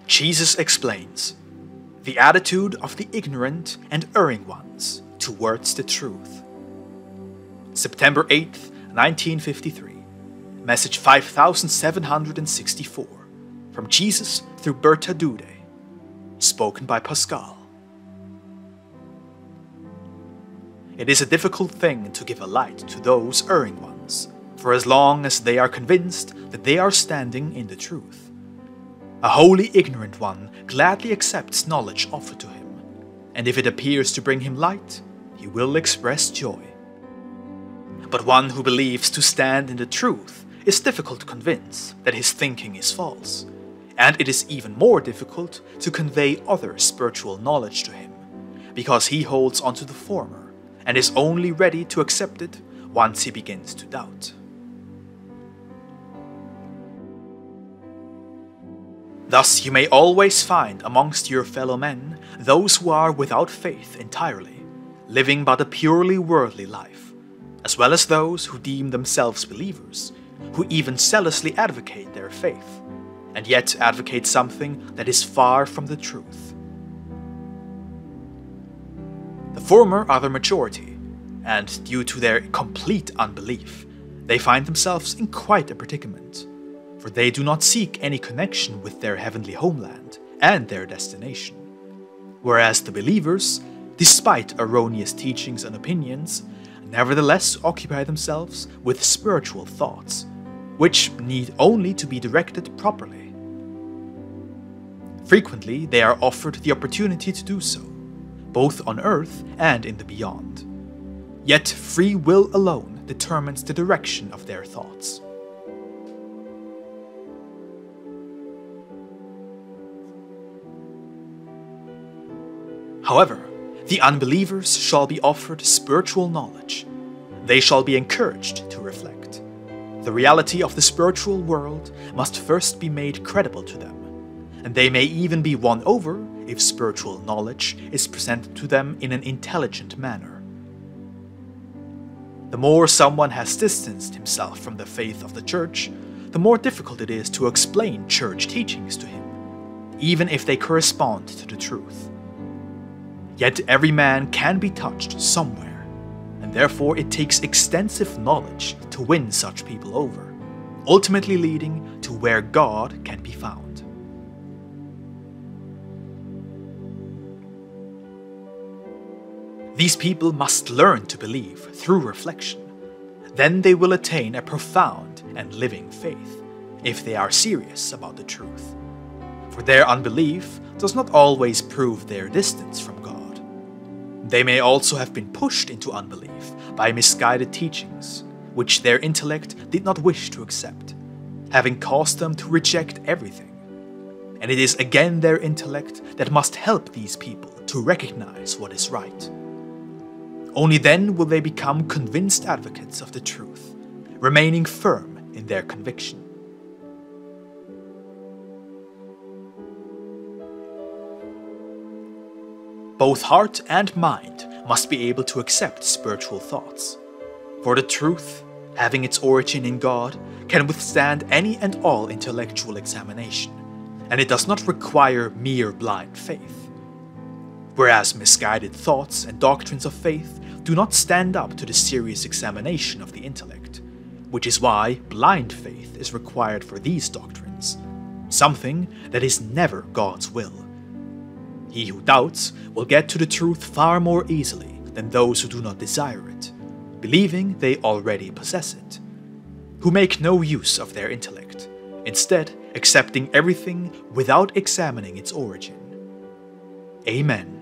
Jesus explains the attitude of the ignorant and erring ones towards the truth. September 8th, 1953. Message 5764. From Jesus through Bertha Dudde. Spoken by Pascal. It is a difficult thing to give a light to those erring ones, for as long as they are convinced that they are standing in the truth. A wholly ignorant one gladly accepts knowledge offered to him, and if it appears to bring him light, he will express joy. But one who believes to stand in the truth is difficult to convince that his thinking is false, and it is even more difficult to convey other spiritual knowledge to him, because he holds onto the former and is only ready to accept it once he begins to doubt. Thus you may always find amongst your fellow men those who are without faith entirely, living but a purely worldly life, as well as those who deem themselves believers, who even zealously advocate their faith, and yet advocate something that is far from the truth. The former are the majority, and due to their complete unbelief, they find themselves in quite a predicament, for they do not seek any connection with their heavenly homeland and their destination, whereas the believers, despite erroneous teachings and opinions, nevertheless occupy themselves with spiritual thoughts, which need only to be directed properly. Frequently, they are offered the opportunity to do so, both on earth and in the beyond. Yet free will alone determines the direction of their thoughts. However, the unbelievers shall be offered spiritual knowledge. They shall be encouraged to reflect. The reality of the spiritual world must first be made credible to them, and they may even be won over if spiritual knowledge is presented to them in an intelligent manner. The more someone has distanced himself from the faith of the church, the more difficult it is to explain church teachings to him, even if they correspond to the truth. Yet every man can be touched somewhere, and therefore it takes extensive knowledge to win such people over, ultimately leading to where God can be found. These people must learn to believe through reflection. Then they will attain a profound and living faith, if they are serious about the truth. For their unbelief does not always prove their distance from God. They may also have been pushed into unbelief by misguided teachings, which their intellect did not wish to accept, having caused them to reject everything. And it is again their intellect that must help these people to recognize what is right. Only then will they become convinced advocates of the truth, remaining firm in their conviction. Both heart and mind must be able to accept spiritual thoughts, for the truth, having its origin in God, can withstand any and all intellectual examination, and it does not require mere blind faith. Whereas misguided thoughts and doctrines of faith do not stand up to the serious examination of the intellect, which is why blind faith is required for these doctrines, something that is never God's will. He who doubts will get to the truth far more easily than those who do not desire it, believing they already possess it, who make no use of their intellect, instead accepting everything without examining its origin. Amen.